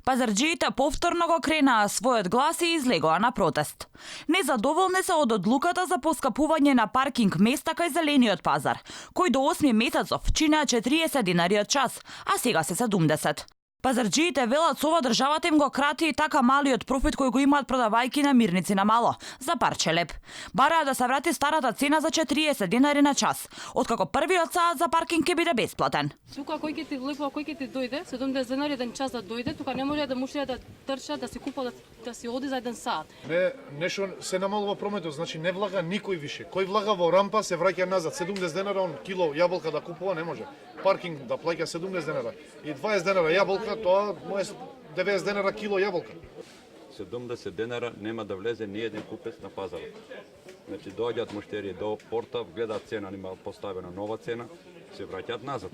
Пазарџиите повторно го кренаа својот глас и излегоа на протест. Незадоволни се од одлуката за поскапување на паркинг места кај зелениот пазар, кој до 8 месецов чинеа 40 динари од час, а сега се 70. Пазарџиите велат со ова државата им го крати и така малиот профит кој го имаат продавајки на мирници на мало, за парче леп. Бараа да се врати старата цена за 40 динари на час, откако првиот саат за паркинг ќе биде бесплатен. Тука кој ќе ти влегува, кој ќе ти дојде, 70 динари еден час да дојде, тука не може да мушија да трчат, да си купат, да си оди за еден саат. Не, нешто се намалува прометот, значи не влага никој више. Кој влага во рампа се враќа назад, 70 денара он кило јаболка да купува не може. Паркинг да плаќа 70 денара и 20 денара јаболка, тоа му е 90 денара кило јаболка. 70 денара нема да влезе ни еден купец на пазарот. Значи доаѓаат муштери до порта, гледаат цена, нема поставена нова цена, се враќаат назад.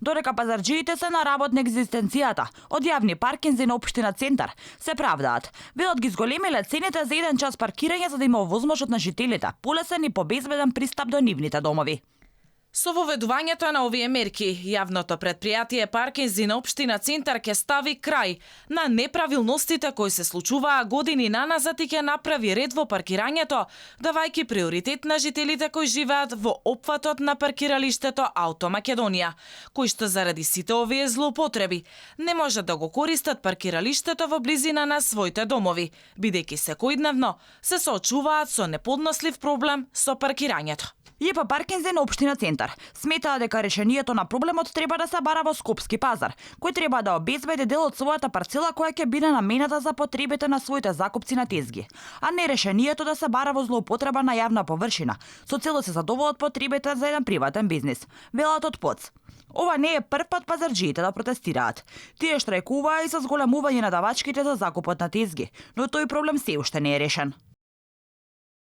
Додека пазарџиите се на работ на екзистенцијата, од јавни паркинзи на општина Центар се правдаат. Велат ги зголемиле цените за еден час паркирање за да има овозможност на жителите полесен и побезбеден пристап до нивните домови. Со воведувањето на овие мерки, јавното предпријатие Паркинзи на општина Центар ќе стави крај на неправилностите кои се случуваа години наназад и ќе направи ред во паркирањето, давајќи приоритет на жителите кои живеат во опфатот на паркиралиштето Ауто Македонија, кои што заради сите овие злоупотреби не можат да го користат паркиралиштето во близина на своите домови, бидејќи секојдневно се соочуваат со неподнослив проблем со паркирањето. ЈП Паркинзи на општина Центар сметаа дека решението на проблемот треба да се бара во Скопски пазар, кој треба да обезбеди дел од својата парцела која ќе биде намената за потребите на своите закупци на тезги, а не решението да се бара во злоупотреба на јавна површина, со цел да се задоволат потребите за еден приватен бизнис, велат од ПОЦ. Ова не е прв пат пазарџиите да протестираат. Тие штрајкуваа и со зголемување на давачките за закупот на тезги, но тој проблем се уште не е решен.